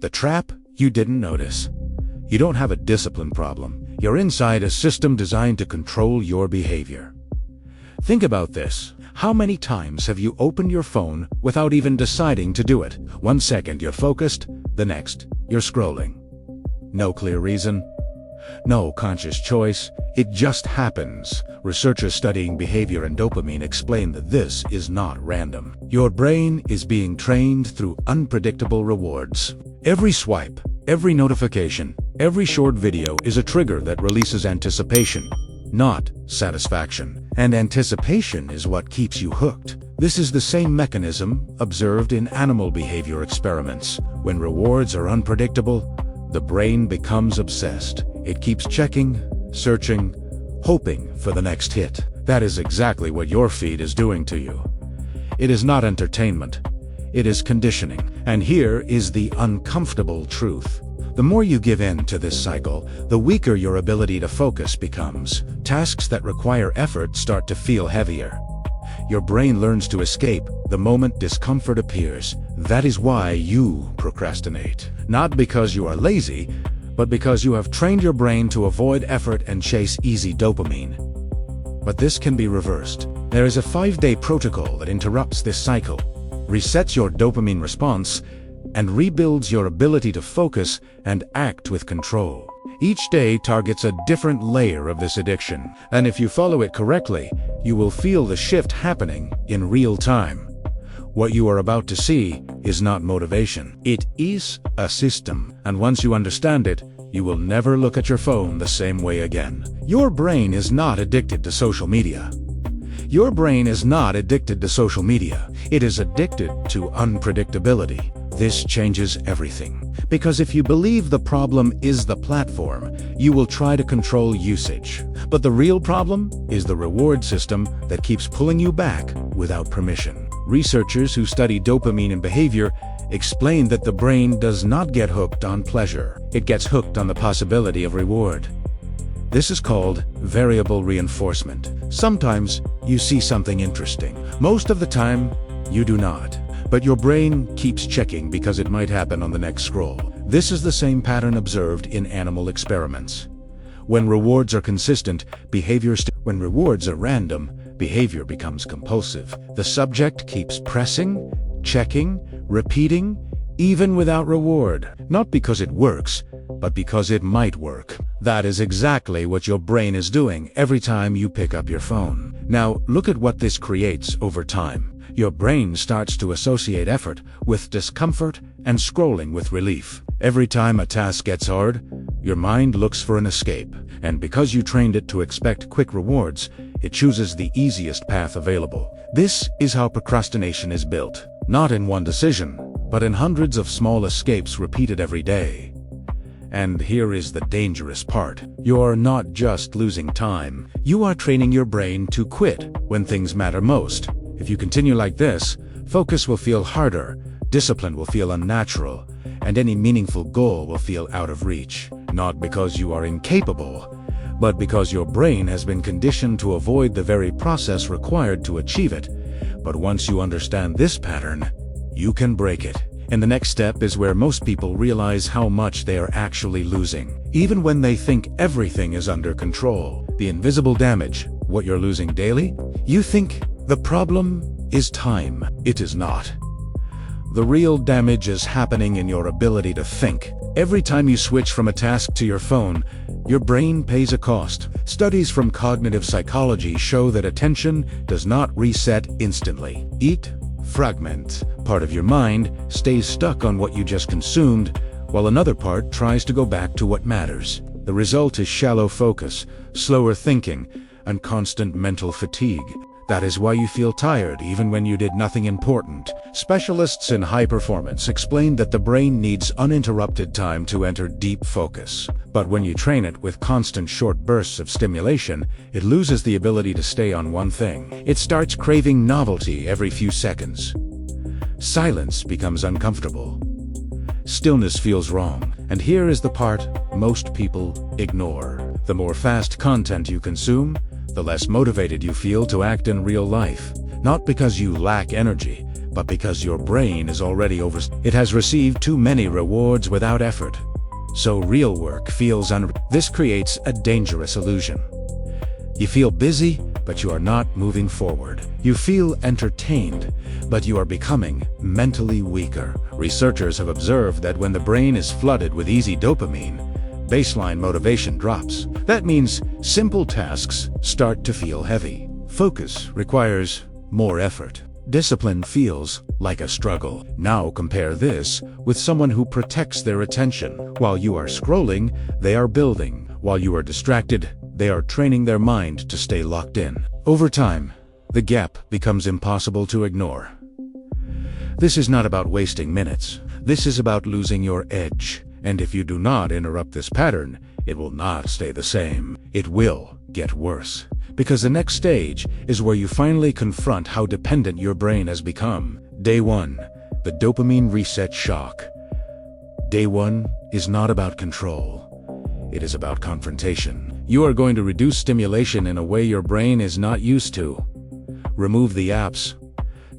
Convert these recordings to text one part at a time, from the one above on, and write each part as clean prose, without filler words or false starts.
The trap you didn't notice. You don't have a discipline problem. You're inside a system designed to control your behavior. Think about this. How many times have you opened your phone without even deciding to do it? 1 second you're focused, the next you're scrolling. No clear reason, no conscious choice, it just happens. Researchers studying behavior and dopamine explain that this is not random. Your brain is being trained through unpredictable rewards. Every swipe, every notification, every short video is a trigger that releases anticipation, not satisfaction. And anticipation is what keeps you hooked. This is the same mechanism observed in animal behavior experiments. When rewards are unpredictable, the brain becomes obsessed. It keeps checking, searching, hoping for the next hit. That is exactly what your feed is doing to you. It is not entertainment. It is conditioning. And here is the uncomfortable truth. The more you give in to this cycle, the weaker your ability to focus becomes. Tasks that require effort start to feel heavier. Your brain learns to escape the moment discomfort appears. That is why you procrastinate. Not because you are lazy, but because you have trained your brain to avoid effort and chase easy dopamine. But this can be reversed. There is a 5-day protocol that interrupts this cycle, resets your dopamine response, and rebuilds your ability to focus and act with control. Each day targets a different layer of this addiction, and if you follow it correctly, you will feel the shift happening in real time. What you are about to see is not motivation. It is a system, and once you understand it, you will never look at your phone the same way again. Your brain is not addicted to social media. Your brain is not addicted to social media. It is addicted to unpredictability. This changes everything. Because if you believe the problem is the platform, you will try to control usage. But the real problem is the reward system that keeps pulling you back without permission. Researchers who study dopamine and behavior explain that the brain does not get hooked on pleasure. It gets hooked on the possibility of reward. This is called variable reinforcement. Sometimes you see something interesting. Most of the time, you do not. But your brain keeps checking because it might happen on the next scroll. This is the same pattern observed in animal experiments. When rewards are consistent, when rewards are random, behavior becomes compulsive. The subject keeps pressing, checking, repeating, even without reward. Not because it works, but because it might work. That is exactly what your brain is doing every time you pick up your phone. Now, look at what this creates over time. Your brain starts to associate effort with discomfort and scrolling with relief. Every time a task gets hard, your mind looks for an escape. And because you trained it to expect quick rewards, it chooses the easiest path available. This is how procrastination is built. Not in one decision, but in hundreds of small escapes repeated every day. And here is the dangerous part. You're not just losing time. You are training your brain to quit when things matter most. If you continue like this, focus will feel harder, discipline will feel unnatural, and any meaningful goal will feel out of reach. Not because you are incapable, but because your brain has been conditioned to avoid the very process required to achieve it. But once you understand this pattern, you can break it. And the next step is where most people realize how much they are actually losing. Even when they think everything is under control. The invisible damage, what you're losing daily, you think the problem is time. It is not. The real damage is happening in your ability to think. Every time you switch from a task to your phone, your brain pays a cost. Studies from cognitive psychology show that attention does not reset instantly. Eat, fragment. Part of your mind stays stuck on what you just consumed, while another part tries to go back to what matters. The result is shallow focus, slower thinking, and constant mental fatigue. That is why you feel tired even when you did nothing important. Specialists in high performance explain that the brain needs uninterrupted time to enter deep focus. But when you train it with constant short bursts of stimulation, it loses the ability to stay on one thing. It starts craving novelty every few seconds. Silence becomes uncomfortable. Stillness feels wrong. And here is the part most people ignore. The more fast content you consume, the less motivated you feel to act in real life. Not because you lack energy, but because your brain is already it has received too many rewards without effort. So real work feels This creates a dangerous illusion. You feel busy, but you are not moving forward. You feel entertained, but you are becoming mentally weaker. Researchers have observed that when the brain is flooded with easy dopamine, baseline motivation drops. That means simple tasks start to feel heavy. Focus requires more effort. Discipline feels like a struggle. Now compare this with someone who protects their attention. While you are scrolling, they are building. While you are distracted, they are training their mind to stay locked in. Over time, the gap becomes impossible to ignore. This is not about wasting minutes. This is about losing your edge. And if you do not interrupt this pattern, it will not stay the same. It will get worse. Because the next stage is where you finally confront how dependent your brain has become. Day 1, the dopamine reset shock. Day 1 is not about control. It is about confrontation. You are going to reduce stimulation in a way your brain is not used to. Remove the apps.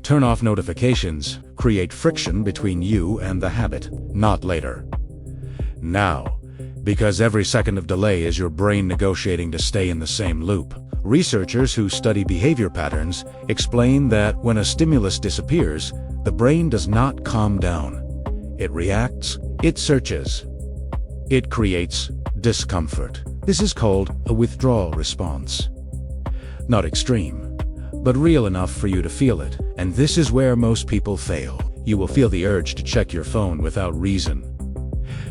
Turn off notifications. Create friction between you and the habit. Not later. Now. Because every second of delay is your brain negotiating to stay in the same loop. Researchers who study behavior patterns explain that when a stimulus disappears, the brain does not calm down. It reacts, it searches. It creates discomfort. This is called a withdrawal response. Not extreme, but real enough for you to feel it. And this is where most people fail. You will feel the urge to check your phone without reason.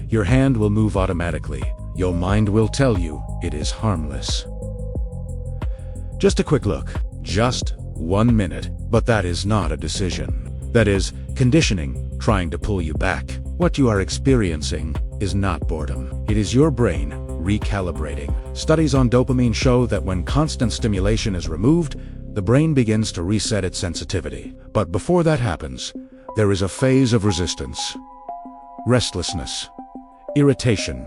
Your hand will move automatically. Your mind will tell you it is harmless. Just a quick look. Just 1 minute. But that is not a decision. That is conditioning trying to pull you back. What you are experiencing is not boredom. It is your brain recalibrating. Studies on dopamine show that when constant stimulation is removed, the brain begins to reset its sensitivity. But before that happens, there is a phase of resistance. Restlessness. Irritation.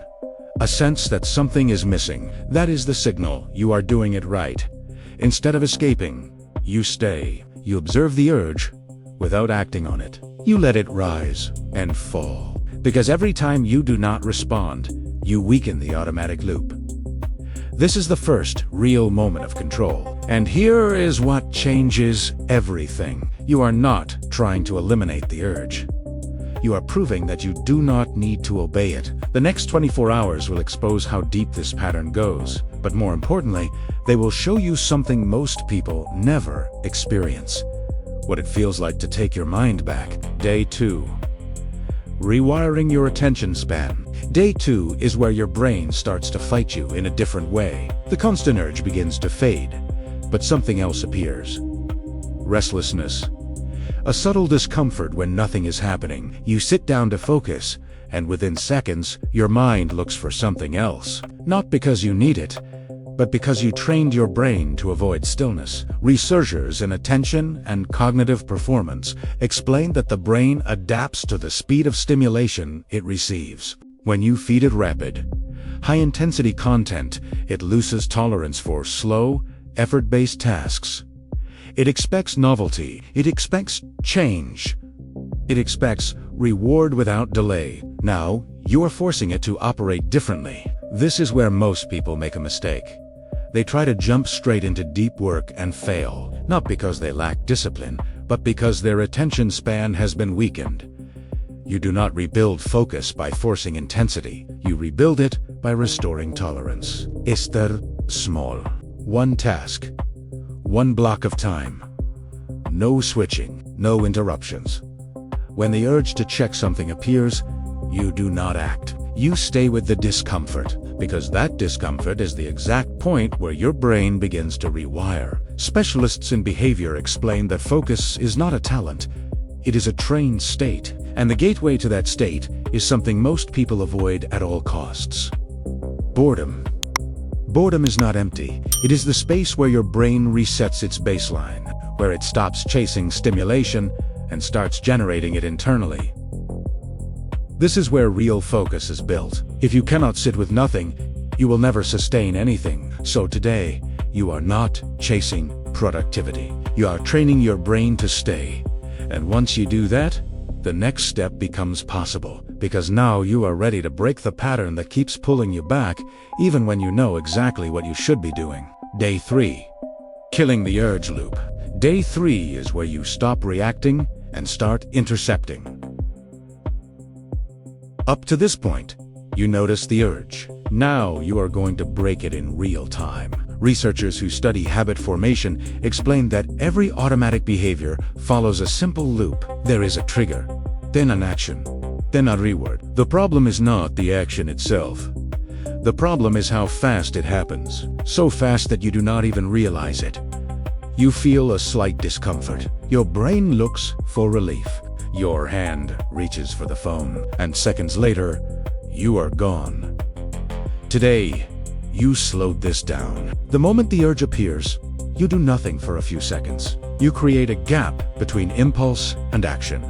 A sense that something is missing. That is the signal you are doing it right. Instead of escaping, you stay. You observe the urge without acting on it. You let it rise and fall. Because every time you do not respond, you weaken the automatic loop. This is the first real moment of control. And here is what changes everything. You are not trying to eliminate the urge. You are proving that you do not need to obey it. The next 24 hours will expose how deep this pattern goes. But more importantly, they will show you something most people never experience. What it feels like to take your mind back. Day 2. Rewiring your attention span. Day 2 is where your brain starts to fight you in a different way. The constant urge begins to fade, but something else appears. Restlessness. A subtle discomfort when nothing is happening. You sit down to focus, and within seconds, your mind looks for something else. Not because you need it, but because you trained your brain to avoid stillness. Researchers in attention and cognitive performance explain that the brain adapts to the speed of stimulation it receives. When you feed it rapid, high-intensity content, it loses tolerance for slow, effort-based tasks. It expects novelty. It expects change. It expects reward without delay. Now, you are forcing it to operate differently. This is where most people make a mistake. They try to jump straight into deep work and fail, not because they lack discipline, but because their attention span has been weakened. You do not rebuild focus by forcing intensity. You rebuild it by restoring tolerance. Start small. One task. One block of time. No switching. No interruptions. When the urge to check something appears, you do not act. You stay with the discomfort, because that discomfort is the exact point where your brain begins to rewire. Specialists in behavior explain that focus is not a talent. It is a trained state, and the gateway to that state is something most people avoid at all costs. Boredom. Boredom is not empty. It is the space where your brain resets its baseline, where it stops chasing stimulation and starts generating it internally. This is where real focus is built. If you cannot sit with nothing, you will never sustain anything. So today, you are not chasing productivity. You are training your brain to stay. And once you do that, the next step becomes possible, because now you are ready to break the pattern that keeps pulling you back, even when you know exactly what you should be doing. Day 3. Killing the urge loop. Day 3 is where you stop reacting and start intercepting. Up to this point, you notice the urge. Now you are going to break it in real time. Researchers who study habit formation explain that every automatic behavior follows a simple loop. There is a trigger, then an action, then a reward. The problem is not the action itself. The problem is how fast it happens. So fast that you do not even realize it. You feel a slight discomfort. Your brain looks for relief. Your hand reaches for the phone, and seconds later, you are gone. Today, you slowed this down. The moment the urge appears, you do nothing for a few seconds. You create a gap between impulse and action.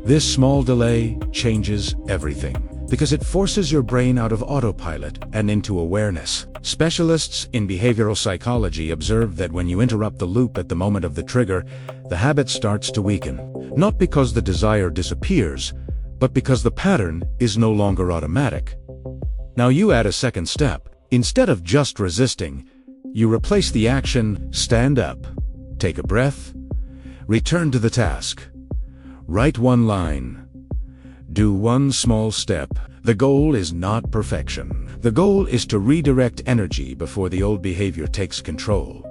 This small delay changes everything, because it forces your brain out of autopilot and into awareness. Specialists in behavioral psychology observe that when you interrupt the loop at the moment of the trigger, the habit starts to weaken. Not because the desire disappears, but because the pattern is no longer automatic. Now you add a second step. Instead of just resisting, you replace the action, stand up, take a breath, return to the task. Write one line. Do one small step. The goal is not perfection. The goal is to redirect energy before the old behavior takes control.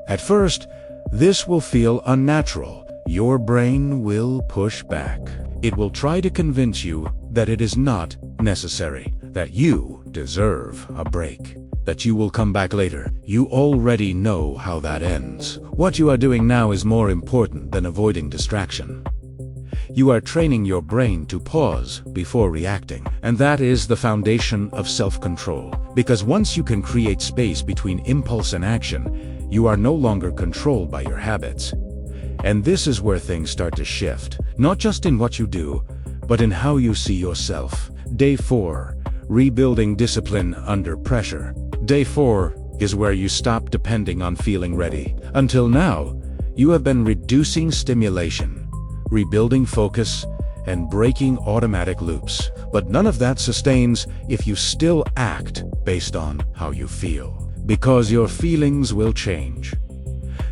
At first, this will feel unnatural. Your brain will push back. It will try to convince you that it is not necessary, that you deserve a break, that you will come back later. You already know how that ends. What you are doing now is more important than avoiding distraction. You are training your brain to pause before reacting, and that is the foundation of self-control. Because once you can create space between impulse and action, you are no longer controlled by your habits. And this is where things start to shift, not just in what you do, but in how you see yourself. Day 4. Rebuilding discipline under pressure. Day 4 is where you stop depending on feeling ready. Until now, you have been reducing stimulation, rebuilding focus, and breaking automatic loops. But none of that sustains if you still act based on how you feel. Because your feelings will change.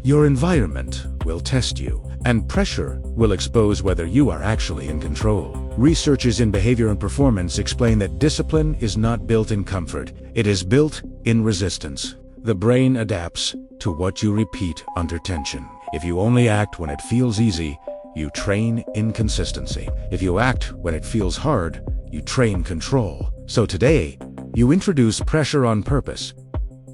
Your environment will test you, and pressure will expose whether you are actually in control. Researchers in behavior and performance explain that discipline is not built in comfort, it is built in resistance. The brain adapts to what you repeat under tension. If you only act when it feels easy, you train inconsistency. If you act when it feels hard, you train control. So today, you introduce pressure on purpose.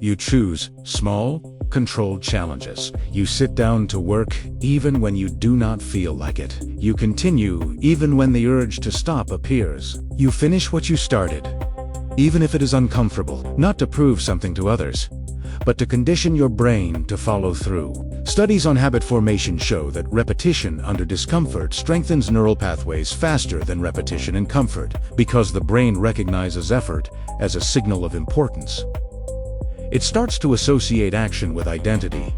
You choose small, controlled challenges. You sit down to work even when you do not feel like it. You continue even when the urge to stop appears. You finish what you started, even if it is uncomfortable, not to prove something to others, but to condition your brain to follow through. Studies on habit formation show that repetition under discomfort strengthens neural pathways faster than repetition in comfort, because the brain recognizes effort as a signal of importance. It starts to associate action with identity,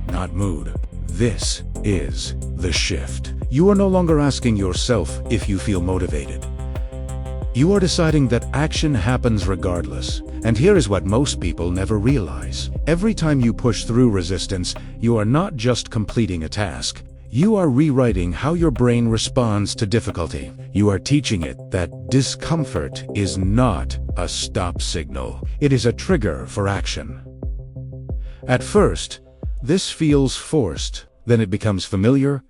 not mood. This is the shift. You are no longer asking yourself if you feel motivated. You are deciding that action happens regardless. And here is what most people never realize. Every time you push through resistance, you are not just completing a task. You are rewriting how your brain responds to difficulty. You are teaching it that discomfort is not a stop signal. It is a trigger for action. At first, this feels forced. Then it becomes familiar,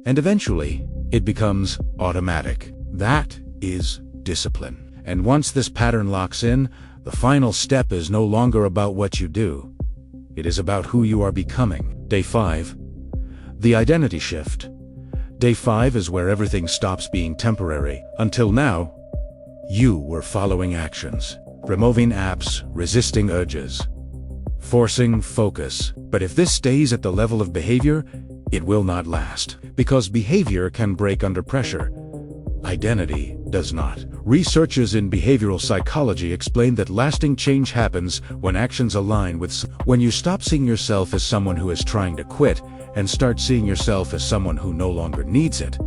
and eventually, it becomes automatic. That is discipline. And once this pattern locks in, the final step is no longer about what you do. It is about who you are becoming. Day 5. The identity shift. Day 5 is where everything stops being temporary. Until now, you were following actions, removing apps, resisting urges, forcing focus. But if this stays at the level of behavior, it will not last. Because behavior can break under pressure. Identity does not. Researchers in behavioral psychology explain that lasting change happens when actions align with when you stop seeing yourself as someone who is trying to quit and start seeing yourself as someone who no longer needs it.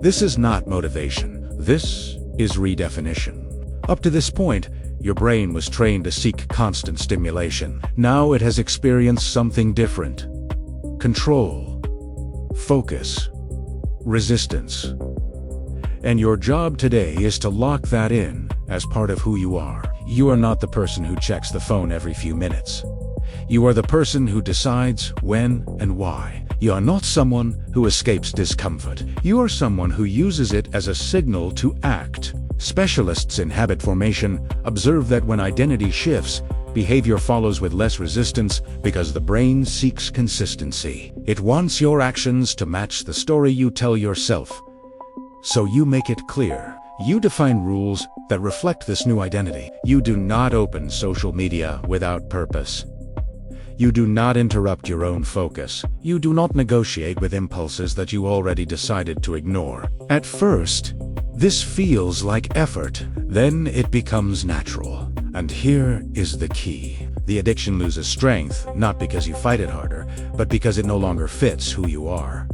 This is not motivation. This is redefinition. Up to this point, your brain was trained to seek constant stimulation. Now it has experienced something different. Control, focus, resistance. And your job today is to lock that in as part of who you are. You are not the person who checks the phone every few minutes. You are the person who decides when and why. You are not someone who escapes discomfort. You are someone who uses it as a signal to act. Specialists in habit formation observe that when identity shifts, behavior follows with less resistance because the brain seeks consistency. It wants your actions to match the story you tell yourself. So you make it clear. You define rules that reflect this new identity. You do not open social media without purpose. You do not interrupt your own focus. You do not negotiate with impulses that you already decided to ignore. At first, this feels like effort. Then it becomes natural. And here is the key. The addiction loses strength, not because you fight it harder, but because it no longer fits who you are.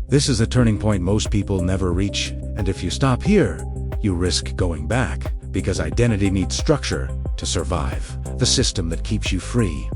This is a turning point most people never reach, and if you stop here, you risk going back, because identity needs structure to survive, the system that keeps you free.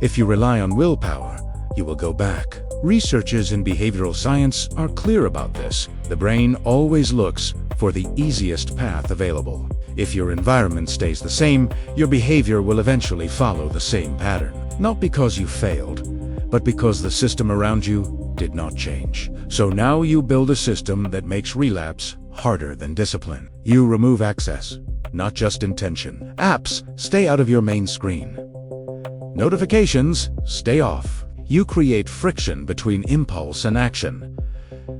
If you rely on willpower, you will go back. Researchers in behavioral science are clear about this. The brain always looks for the easiest path available. If your environment stays the same, your behavior will eventually follow the same pattern. Not because you failed, but because the system around you did not change. So now you build a system that makes relapse harder than discipline. You remove access, not just intention. Apps stay out of your main screen. Notifications stay off. You create friction between impulse and action,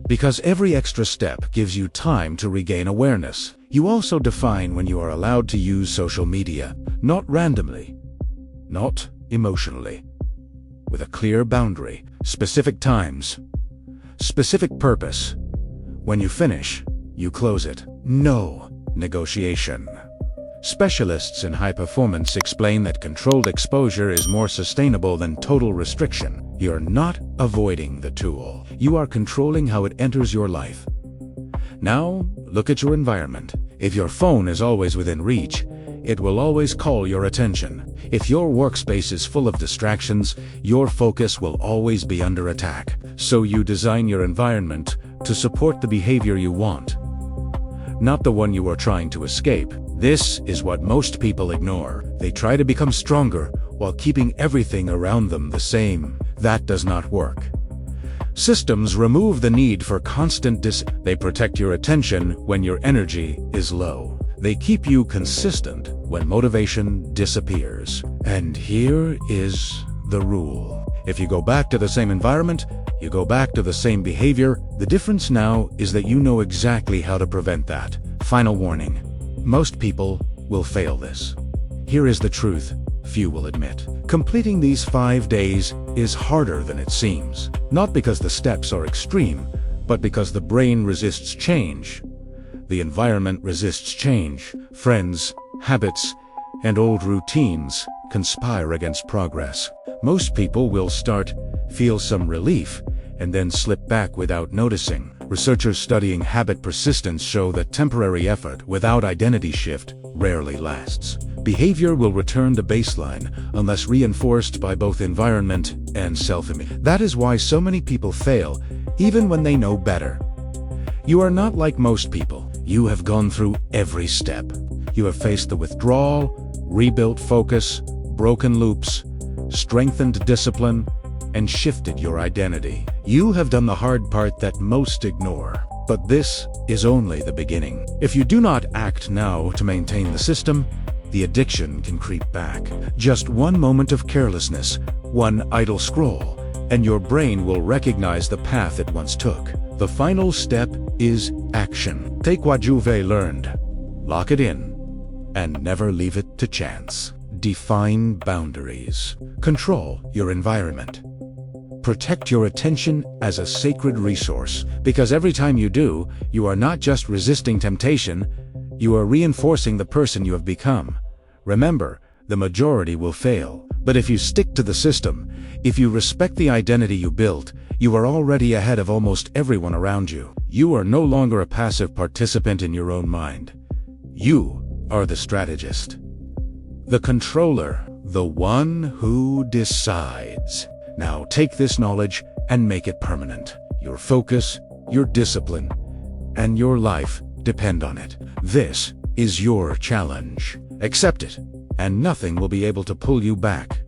because every extra step gives you time to regain awareness. You also define when you are allowed to use social media, not randomly, not emotionally, with a clear boundary, specific times, specific purpose. When you finish, you close it. No negotiation. Specialists in high performance explain that controlled exposure is more sustainable than total restriction. You're not avoiding the tool. You are controlling how it enters your life. Now, look at your environment. If your phone is always within reach, it will always call your attention. If your workspace is full of distractions, your focus will always be under attack. So you design your environment to support the behavior you want, not the one you are trying to escape. This is what most people ignore. They try to become stronger while keeping everything around them the same. That does not work. Systems remove the need for constant They protect your attention when your energy is low. They keep you consistent when motivation disappears. And here is the rule. If you go back to the same environment, you go back to the same behavior. The difference now is that you know exactly how to prevent that. Final warning. Most people will fail this. Here is the truth few will admit. Completing these 5 days is harder than it seems. Not because the steps are extreme, but because the brain resists change. The environment resists change. Friends, habits, and old routines conspire against progress. Most people will feel some relief, and then slip back without noticing. Researchers studying habit persistence show that temporary effort without identity shift rarely lasts. Behavior will return to baseline unless reinforced by both environment and self-image. That is why so many people fail, even when they know better. You are not like most people. You have gone through every step. You have faced the withdrawal, rebuilt focus, broken loops, strengthened discipline, and shifted your identity. You have done the hard part that most ignore. But this is only the beginning. If you do not act now to maintain the system, the addiction can creep back. Just one moment of carelessness, one idle scroll, and your brain will recognize the path it once took. The final step is action. Take what you've learned, lock it in, and never leave it to chance. Define boundaries. Control your environment. Protect your attention as a sacred resource, because every time you do, you are not just resisting temptation, you are reinforcing the person you have become. Remember, the majority will fail, But if you stick to the system, if you respect the identity you built, you are already ahead of almost everyone around you. You are no longer a passive participant in your own mind. You are the strategist, the controller, the one who decides. Now take this knowledge and make it permanent. Your focus, your discipline, and your life depend on it. This is your challenge. Accept it, and nothing will be able to pull you back.